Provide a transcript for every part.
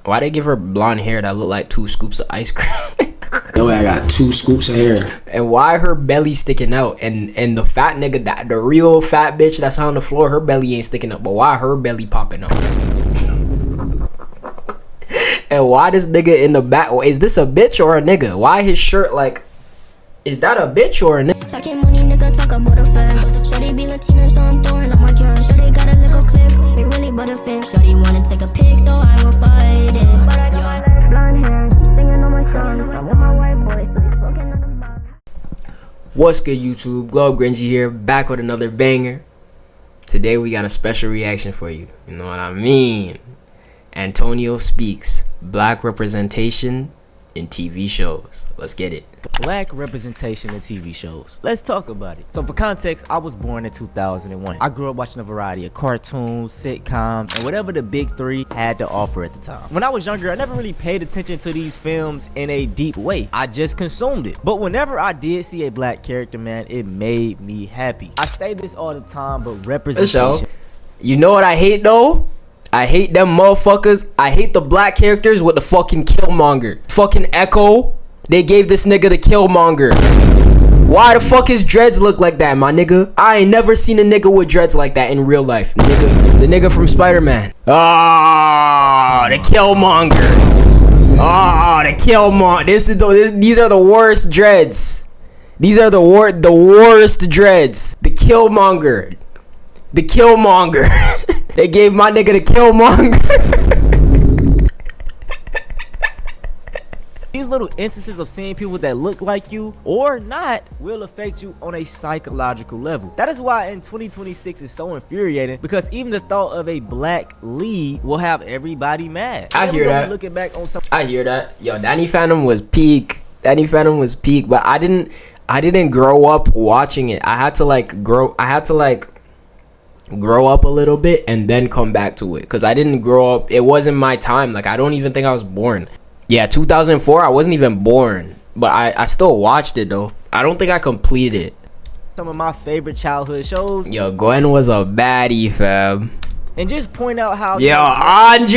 Why they give her blonde hair that look like 2 scoops of ice cream? No way, I got 2 scoops of hair. And why her belly sticking out? And the fat nigga, the real fat bitch that's on the floor, her belly ain't sticking up. But why her belly popping out? And why this nigga in the back? Is this a bitch or a nigga? Why his shirt like? Is that a bitch or a nigga? Talking money, nigga, talk about a fact. Shorty be Latina, so I'm throwing up my cash. Shorty got a little clip, we really butterfish. Shorty wanna take a pic, so I will fight it. But I got my red blonde hair, she's singing on my songs. I'm with my white boy, so he's smoking on the box. What's good, YouTube? Globe Gringy here, back with another banger. Today we got a special reaction for you. You know what I mean? Antonio speaks black representation in TV shows. Let's get it. Black representation in TV shows. Let's talk about it. So for context, I was born in 2001. I grew up watching a variety of cartoons, sitcoms, and whatever the big three had to offer at the time. When I was younger, I never really paid attention to these films in a deep way. I just consumed it. But whenever I did see a black character, man, it made me happy. I say this all the time, but representation. You know what I hate though? I hate them motherfuckers. I hate the black characters with the fucking Killmonger. Fucking Echo. They gave this nigga the Killmonger. Why the fuck his dreads look like that, my nigga? I ain't never seen a nigga with dreads like that in real life. The nigga from Spider-Man. Ah, the Killmonger. Ah, the Killmonger. These are the worst dreads. These are the worst dreads. The Killmonger. The Killmonger. They gave my nigga the Killmonger. These little instances of seeing people that look like you or not will affect you on a psychological level. That is why in 2026 is so infuriating, because even the thought of a black lead will have everybody mad. I hear that. Looking back on some, I hear that. Yo, Danny Phantom was peak. Danny Phantom was peak, but I didn't grow up watching it. I had to grow up a little bit and then come back to it, because I didn't grow up. It wasn't my time. Like, I don't even think I was born. Yeah, 2004, I wasn't even born, but I still watched it though. I don't think I completed it. some of my favorite childhood shows. Yo, Gwen was a baddie, fam. And just point out how. Yo, Andre!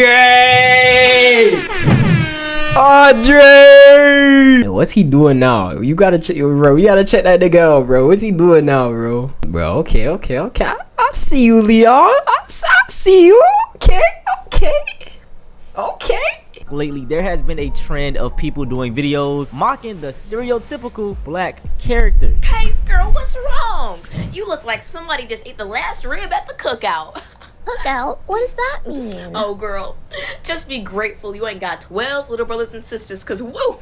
Andre! What's he doing now? You gotta check, bro. We gotta check that nigga out, bro. What's he doing now, bro? Bro, okay. I see you, Leon. I see you. Okay. Lately, there has been a trend of people doing videos mocking the stereotypical black character. Hey, girl, what's wrong? You look like somebody just ate the last rib at the cookout. Cookout? What does that mean? Oh, girl, just be grateful you ain't got 12 little brothers and sisters, because, woo,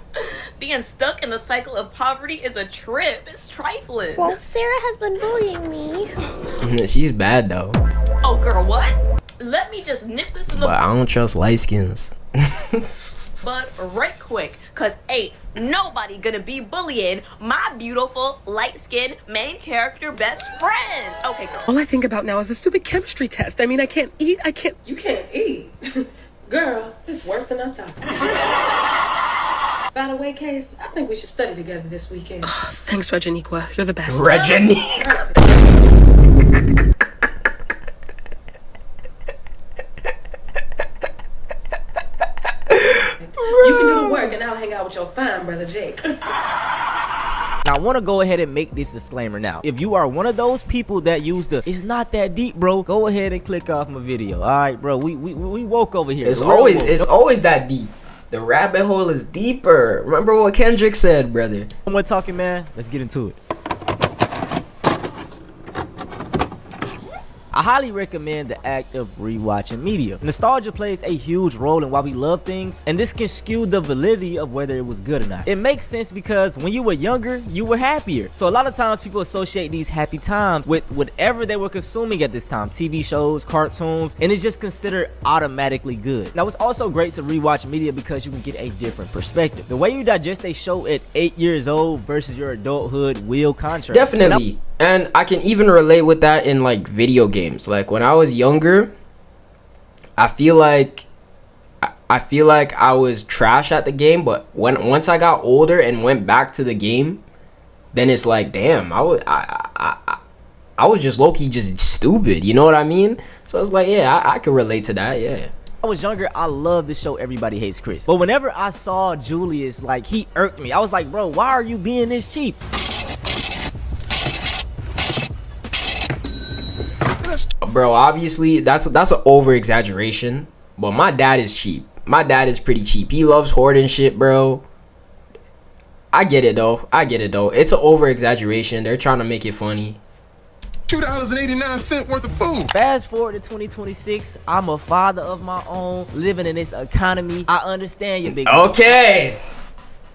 being stuck in the cycle of poverty is a trip. It's trifling. Well, Sarah has been bullying me. She's bad, though. Oh, girl, what? Let me just nip this in the But I don't trust light skins. But right quick, cause ain't nobody gonna be bullying my beautiful light-skinned main character best friend. Okay, girl. All I think about now is the stupid chemistry test. I mean, I can't eat. You can't eat? Girl, it's worse than I thought. By the way, Case, I think we should study together this weekend. Thanks, Reginiqua. You're the best. Reginique. You can do the work and I'll hang out with your fine brother Jake. Now, I want to go ahead and make this disclaimer now. If you are one of those people that use the "it's not that deep, bro," go ahead and click off my video. All right, bro. We woke over here. It's always that deep. The rabbit hole is deeper. Remember what Kendrick said, brother. One more talking, man. Let's get into it. I highly recommend the act of rewatching media. Nostalgia plays a huge role in why we love things, and this can skew the validity of whether it was good or not. It makes sense because when you were younger, you were happier. So a lot of times people associate these happy times with whatever they were consuming at this time. TV shows, cartoons, and it's just considered automatically good. Now, it's also great to rewatch media because you can get a different perspective. The way you digest a show at 8 years old versus your adulthood will contrast. Definitely. And I can even relate with that in like video games. Like when I was younger, I feel like I was trash at the game, but once I got older and went back to the game, then it's like, damn, I was just low-key just stupid, you know what I mean? So it's like, yeah, I can relate to that, yeah. I was younger, I loved the show Everybody Hates Chris. But whenever I saw Julius, like, he irked me. I was like, bro, why are you being this cheap? Bro, obviously, that's an over-exaggeration. But my dad is cheap. My dad is pretty cheap. He loves hoarding shit, bro. I get it, though. It's an over-exaggeration. They're trying to make it funny. $2.89 worth of food. Fast forward to 2026, I'm a father of my own, living in this economy. I understand your big. Okay,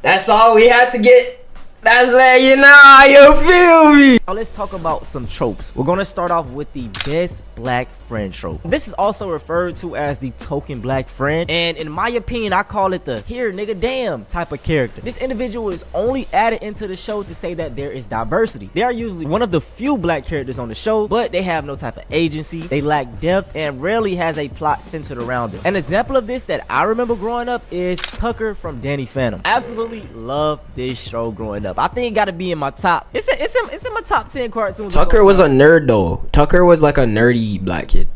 that's all we had to get. That's that, you know, you feel me? Now let's talk about some tropes. We're gonna start off with the best black friend trope. This is also referred to as the token black friend, and in my opinion, I call it the here nigga damn type of character. This individual is only added into the show to say that there is diversity. They are usually one of the few black characters on the show, but they have no type of agency, they lack depth, and rarely has a plot centered around them. An example of this that I remember growing up is Tucker from Danny Phantom. Absolutely love this show growing up. I think it gotta be in my top. It's in my top 10 cartoons. Tucker was a nerd though. Tucker was like a nerdy black kid.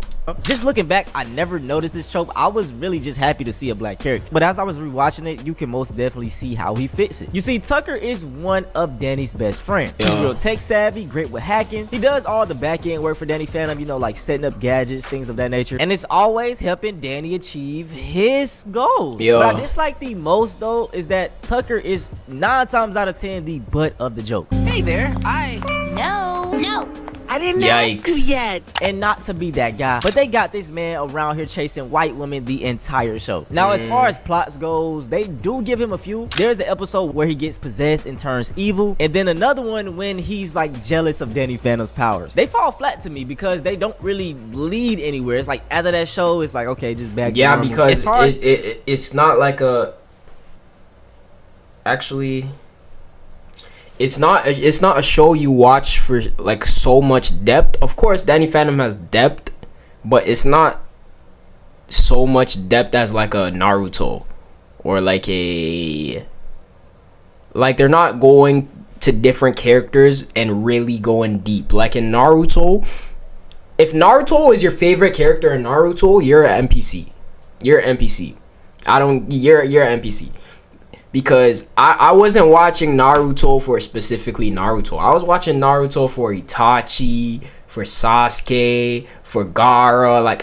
Just looking back, I never noticed this trope. I was really just happy to see a black character. But as I was rewatching it, you can most definitely see how he fits it. You see, Tucker is one of Danny's best friends. He's real tech savvy, great with hacking. He does all the back end work for Danny Phantom, you know, like setting up gadgets, things of that nature. And it's always helping Danny achieve his goals. What I dislike the most though is that Tucker is 9 times out of 10 the butt of the joke. Hey there, No. I didn't ask you yet. And not to be that guy, but they got this man around here chasing white women the entire show. Now, as far as plots goes, they do give him a few. There's an episode where he gets possessed and turns evil, and then another one when he's like jealous of Danny Phantom's powers. They fall flat to me because they don't really lead anywhere. It's like after that show, it's like, okay, just back to normal. Because it's not like a actually. It's not a show you watch for like so much depth. Of course, Danny Phantom has depth, but it's not so much depth as like a Naruto or like they're not going to different characters and really going deep. Like in Naruto, if Naruto is your favorite character in Naruto, you're an NPC. You're an NPC. You're an NPC. Because I wasn't watching Naruto for specifically Naruto. I was watching Naruto for Itachi, for Sasuke, for Gaara. Like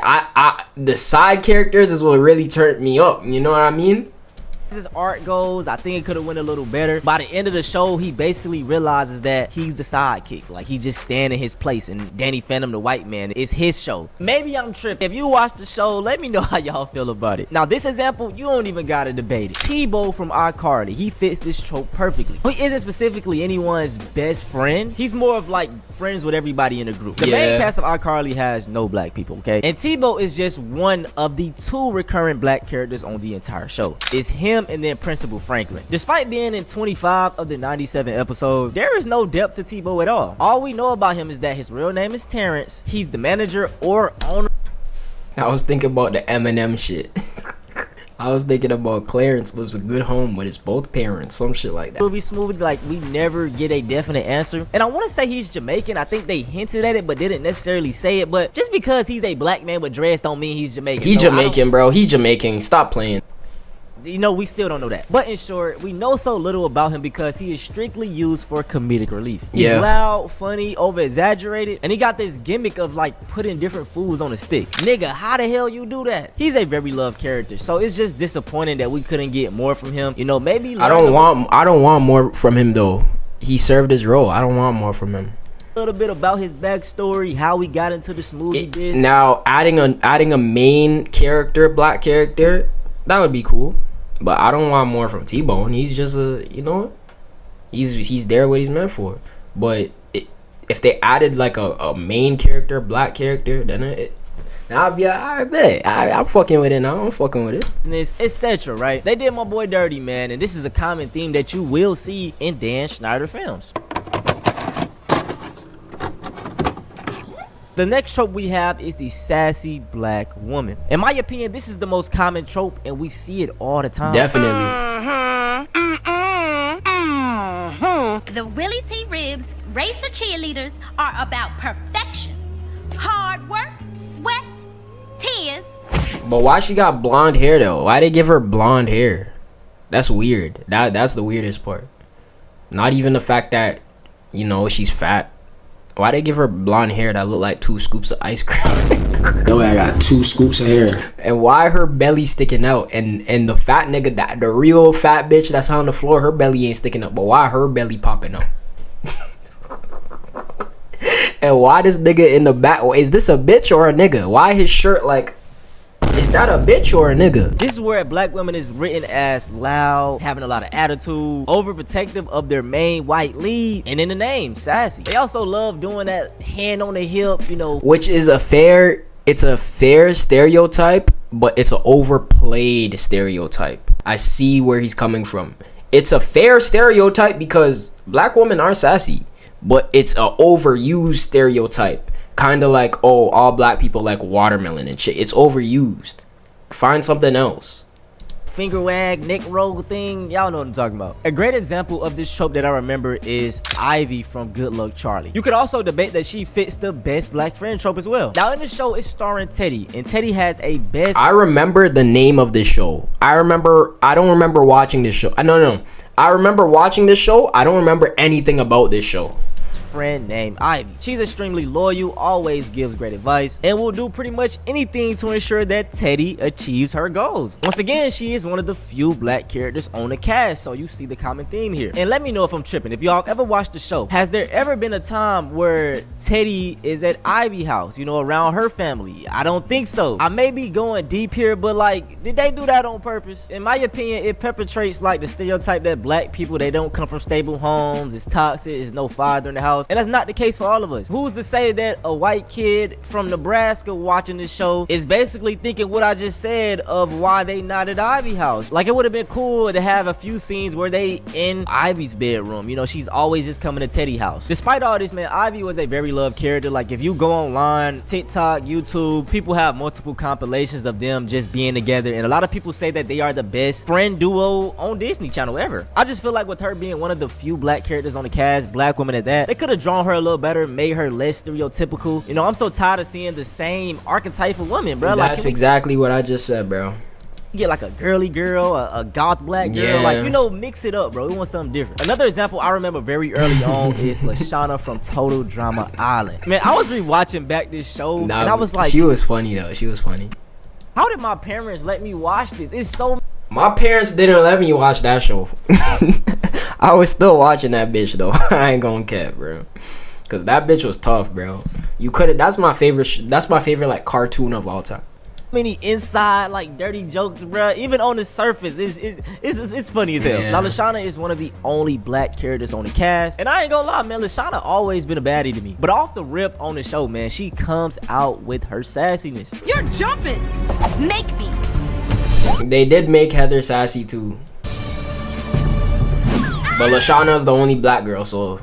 the side characters is what really turned me up. You know what I mean? His art goes, I think it could have went a little better. By the end of the show, he basically realizes that he's the sidekick. Like, he just stand in his place, and Danny Phantom, the white man, is his show. Maybe I'm tripping. If you watch the show, let me know how y'all feel about it. Now, this example, you don't even gotta debate it. Tebow from iCarly, he fits this trope perfectly. He isn't specifically anyone's best friend. He's more of like friends with everybody in the group. The main cast of iCarly has no black people, okay? And Tebow is just one of the 2 recurring black characters on the entire show. It's him and then Principal Franklin. Despite being in 25 of the 97 episodes, there is no depth to Tebow at all. All we know about him is that his real name is Terrence. He's the manager or owner. I was thinking about the Eminem shit. I was thinking about Clarence lives a good home with his both parents, some shit like that. Movie smooth, like we never get a definite answer. And I want to say he's Jamaican. I think they hinted at it but didn't necessarily say it. But just because he's a black man with dreads don't mean he's Jamaican. He's Jamaican, bro. He's Jamaican. Stop playing. You know, we still don't know that. But in short, we know so little about him because he is strictly used for comedic relief. He's loud, funny, over-exaggerated, and he got this gimmick of like putting different foods on a stick. Nigga, how the hell you do that? He's a very loved character, so it's just disappointing that we couldn't get more from him. You know, maybe I don't want more from him though. He served his role. I don't want more from him. A little bit about his backstory, how he got into the smoothie business. Now, adding a main character, black character, that would be cool. But I don't want more from T-Bone. He's just he's there what he's meant for. But if they added like a main character, black character, then I'll be like, I bet I'm fucking with it now. I'm fucking with it. Etc. Right? They did my boy dirty, man, and this is a common theme that you will see in Dan Schneider films. The next trope we have is the sassy black woman. In my opinion, this is the most common trope, and we see it all the time. Definitely. The Willie T. Ribs racer cheerleaders are about perfection, hard work, sweat, tears, But why she got blonde hair though? Why they give her blonde hair? That's weird. That's the weirdest part. Not even the fact that, you know, she's fat. Why they give her blonde hair that look like 2 scoops of ice cream? Yo, I got 2 scoops of hair. And why her belly sticking out? And the fat nigga, the real fat bitch that's on the floor, her belly ain't sticking up. But why her belly popping out? And why this nigga in the back? Is this a bitch or a nigga? Why his shirt like? Is that a bitch or a nigga? This is where black women is written as loud, having a lot of attitude, overprotective of their main white lead, and in the name, sassy. They also love doing that hand on the hip, you know. Which is it's a fair stereotype, but it's an overplayed stereotype. I see where he's coming from. It's a fair stereotype because black women are sassy, but it's a overused stereotype. Kind of like, oh, all black people like watermelon and shit. It's overused. Find something else. Finger wag, neck roll thing. Y'all know what I'm talking about. A great example of this trope that I remember is Ivy from Good Luck Charlie. You could also debate that she fits the best black friend trope as well. Now in the show, it's starring Teddy, and Teddy has a best... I remember the name of this show. I don't remember watching this show. No. I remember watching this show. I don't remember anything about this show. Friend named Ivy. She's extremely loyal, always gives great advice, and will do pretty much anything to ensure that Teddy achieves her goals. Once again, she is one of the few black characters on the cast, so you see the common theme here. And let me know if I'm tripping. If y'all ever watched the show, has there ever been a time where Teddy is at Ivy's house, you know, around her family? I don't think so. I may be going deep here, but like, did they do that on purpose? In my opinion, it perpetrates like the stereotype that black people, they don't come from stable homes, it's toxic, there's no father in the house. And that's not the case for all of us. Who's to say that a white kid from Nebraska watching this show is basically thinking what I just said of why they not at Ivy's house? Like, it would have been cool to have a few scenes where they in Ivy's bedroom. You know, she's always just coming to Teddy's house. Despite all this, man, Ivy was a very loved character. Like, if you go online, TikTok, YouTube, people have multiple compilations of them just being together. And a lot of people say that they are the best friend duo on Disney Channel ever. I just feel like with her being one of the few black characters on the cast, black women at that, they could have drawn her a little better, made her less stereotypical. You know, I'm so tired of seeing the same archetype of woman, bro. That's like, exactly what I just said, bro. Get like a girly girl, a goth black girl, yeah. Like, you know, mix it up, bro. We want something different. Another example I remember very early on is Lashana from Total Drama Island. Man, I was rewatching back this show, and I was like, she was funny though. She was funny. How did my parents let me watch this? It's so... My parents didn't let me watch that show. I was still watching that bitch though. I ain't gonna cap, bro. Cause that bitch was tough, bro. You could've. That's my favorite. That's my favorite like cartoon of all time. Many inside like dirty jokes, bro. Even on the surface, it's funny as hell. Yeah. Now Lashana is one of the only black characters on the cast, and I ain't gonna lie, man. Lashana always been a baddie to me, but off the rip on the show, man, she comes out with her sassiness. You're jumping. Make me. They did make Heather sassy too, but Lashana's the only black girl, so.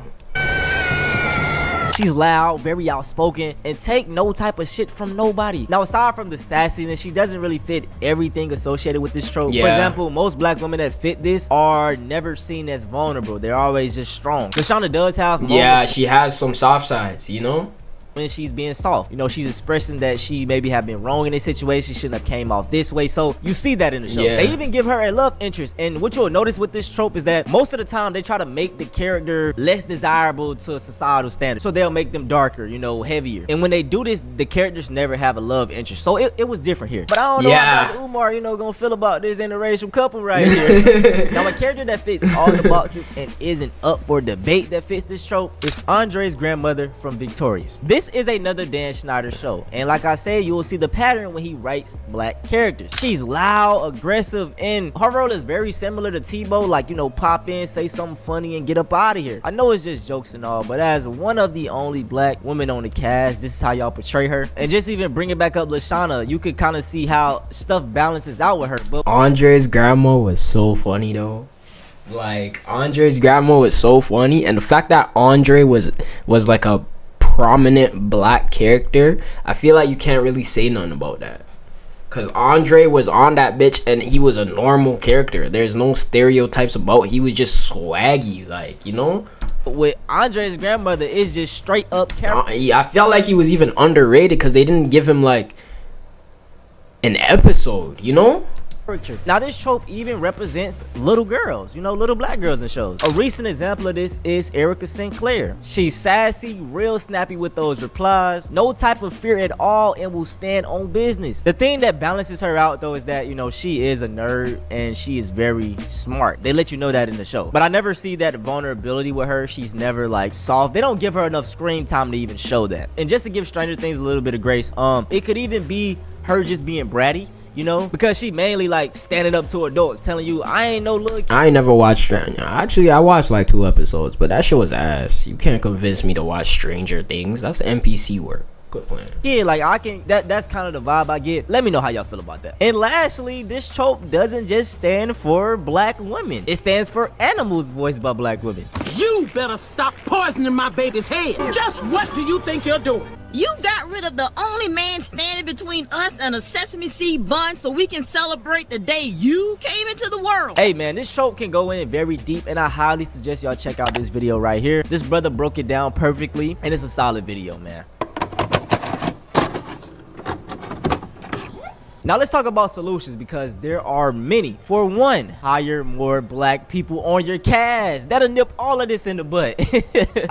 She's loud, very outspoken, and take no type of shit from nobody. Now, aside from the sassiness, she doesn't really fit everything associated with this trope. Yeah. For example, most black women that fit this are never seen as vulnerable. They're always just strong. Lashana does have moments. Yeah, she has some soft sides, you know? When she's being soft, you know, she's expressing that she maybe have been wrong in this situation, shouldn't have came off this way. So you see that in the show. Yeah. They even give her a love interest, and what you'll notice with this trope is that most of the time they try to make the character less desirable to a societal standard, so they'll make them darker, you know, heavier. And when they do this, the characters never have a love interest, so it was different here. But I don't know how Brother Umar, you know, gonna feel about this interracial couple right here. Now, a character that fits all the boxes and isn't up for debate that fits this trope is Andre's grandmother from Victorious. This is another Dan Schneider show, and like I said, you will see the pattern when he writes black characters. She's loud, aggressive, and her role is very similar to Tebow, like, you know, pop in, say something funny, and get up out of here. I know it's just jokes and all, but as one of the only black women on the cast, this is how y'all portray her. And just even bringing back up Lashana, you could kind of see how stuff balances out with her. But Andre's grandma was so funny though. Like, Andre's grandma was so funny, and the fact that Andre was like a prominent black character, I feel like you can't really say nothing about that, because Andre was on that bitch and he was a normal character. There's no stereotypes about. He was just swaggy, like, you know. With Andre's grandmother, is just straight up character. I felt like he was even underrated because they didn't give him like an episode, you know? Now this trope even represents little girls, you know, little black girls in shows. A recent example of this is Erica Sinclair. She's sassy, real snappy with those replies, no type of fear at all, and will stand on business. The thing that balances her out though is that, you know, she is a nerd and she is very smart. They let you know that in the show, but I never see that vulnerability with her. She's never like soft. They don't give her enough screen time to even show that. And just to give Stranger Things a little bit of grace, it could even be her just being bratty, you know, because she mainly like standing up to adults telling you I ain't no look. I ain't never watched Stranger. Actually, I watched like 2 episodes, but that shit was ass. You can't convince me to watch Stranger Things. That's NPC work. Good plan. Yeah, like I can, that's kind of the vibe I get. Let me know how y'all feel about that. And lastly, this trope doesn't just stand for black women. It stands for animals voiced by black women. You better stop poisoning my baby's head. Just what do you think you're doing? You got rid of the only man standing between us and a sesame seed bun so we can celebrate the day you came into the world. Hey man, this trope can go in very deep and I highly suggest y'all check out this video right here. This brother broke it down perfectly and it's a solid video, man. Now let's talk about solutions because there are many. For one, hire more black people on your cast. That'll nip all of this in the butt.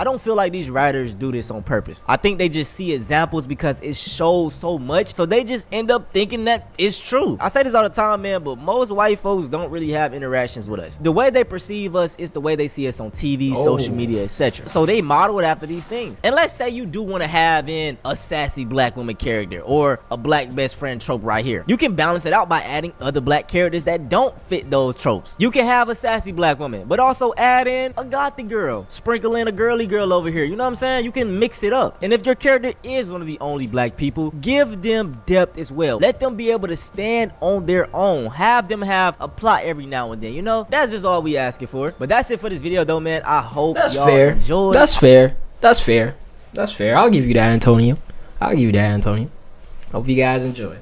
I don't feel like these writers do this on purpose. I think they just see examples because it shows so much, so they just end up thinking that it's true. I say this all the time, man, but most white folks don't really have interactions with us. The way they perceive us is the way they see us on TV, social media, etc. So they model it after these things. And let's say you do want to have in a sassy black woman character or a black best friend trope right here. You can balance it out by adding other black characters that don't fit those tropes. You can have a sassy black woman, but also add in a gothy girl. Sprinkle in a girly girl over here. You know what I'm saying? You can mix it up. And if your character is one of the only black people, give them depth as well. Let them be able to stand on their own. Have them have a plot every now and then. You know, that's just all we asking for. But that's it for this video though, man. I hope y'all enjoyed. That's fair. That's fair. That's fair. I'll give you that, Antonio. I'll give you that, Antonio. Hope you guys enjoy.